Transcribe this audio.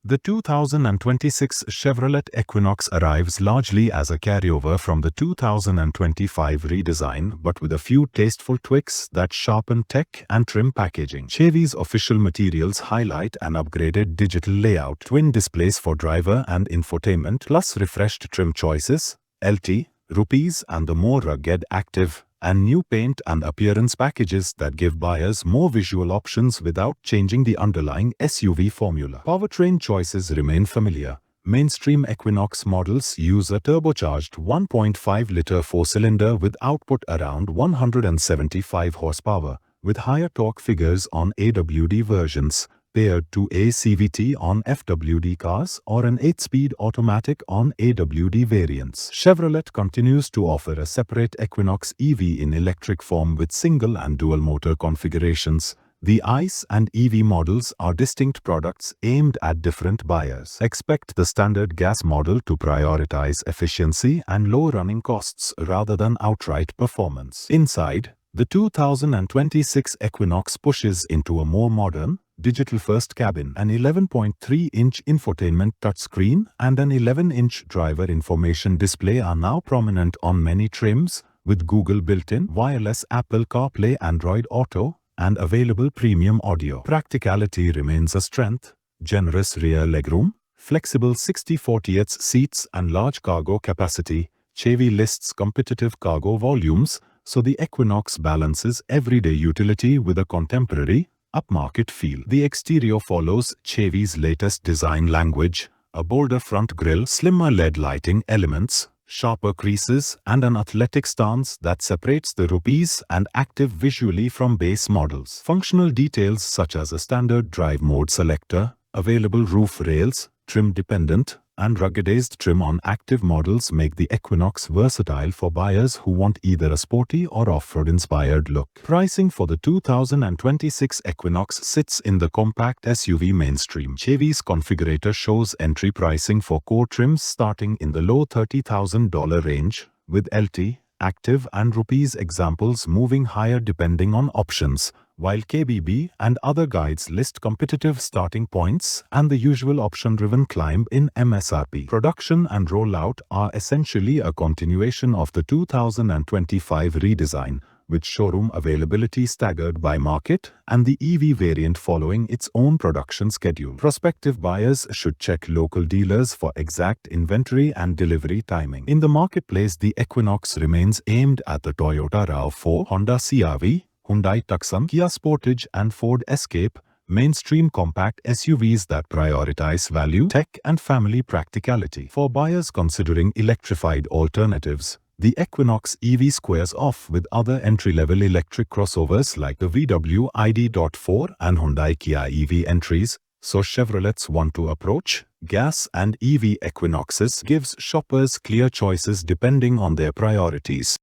The 2026 Chevrolet Equinox arrives largely as a carryover from the 2025 redesign, but with a few tasteful tweaks that sharpen tech and trim packaging. Chevy's official materials highlight an upgraded digital layout, twin displays for driver and infotainment, plus refreshed trim choices, LT, rupees, and the more rugged Active, and new paint and appearance packages that give buyers more visual options without changing the underlying SUV formula. Powertrain choices remain familiar. Mainstream Equinox models use a turbocharged 1.5-liter four-cylinder with output around 175 horsepower, with higher torque figures on AWD versions, paired to a CVT on FWD cars or an 8-speed automatic on AWD variants. Chevrolet continues to offer a separate Equinox EV in electric form with single and dual motor configurations. The ICE and EV models are distinct products aimed at different buyers. Expect the standard gas model to prioritize efficiency and low running costs rather than outright performance. Inside, the 2026 Equinox pushes into a more modern, digital-first cabin. An 11.3-inch infotainment touchscreen and an 11-inch driver information display are now prominent on many trims, with Google built-in, wireless Apple CarPlay, Android Auto, and available premium audio. Practicality remains a strength. Generous rear legroom, flexible 60/40 seats, and large cargo capacity. Chevy lists competitive cargo volumes, so the Equinox balances everyday utility with a contemporary, upmarket feel. The exterior follows Chevy's latest design language: a bolder front grille, slimmer LED lighting elements, sharper creases, and an athletic stance that separates the Rupees and Active visually from base models. Functional details such as a standard drive mode selector, available roof rails, trim-dependent, and ruggedized trim on Active models make the Equinox versatile for buyers who want either a sporty or off-road inspired look. Pricing for the 2026 Equinox sits in the compact SUV mainstream. Chevy's configurator shows entry pricing for core trims starting in the low $30,000 range, with LT, Active, and Rupees examples moving higher depending on options, while KBB and other guides list competitive starting points and the usual option-driven climb in MSRP. Production and rollout are essentially a continuation of the 2025 redesign, with showroom availability staggered by market and the EV variant following its own production schedule. Prospective buyers should check local dealers for exact inventory and delivery timing. In the marketplace, the Equinox remains aimed at the Toyota RAV4, Honda CR-V, Hyundai Tucson, Kia Sportage, and Ford Escape, mainstream compact SUVs that prioritize value, tech, and family practicality. For buyers considering electrified alternatives, the Equinox EV squares off with other entry-level electric crossovers like the VW ID.4 and Hyundai Kia EV entries, so Chevrolet's want to approach gas and EV Equinoxes gives shoppers clear choices depending on their priorities.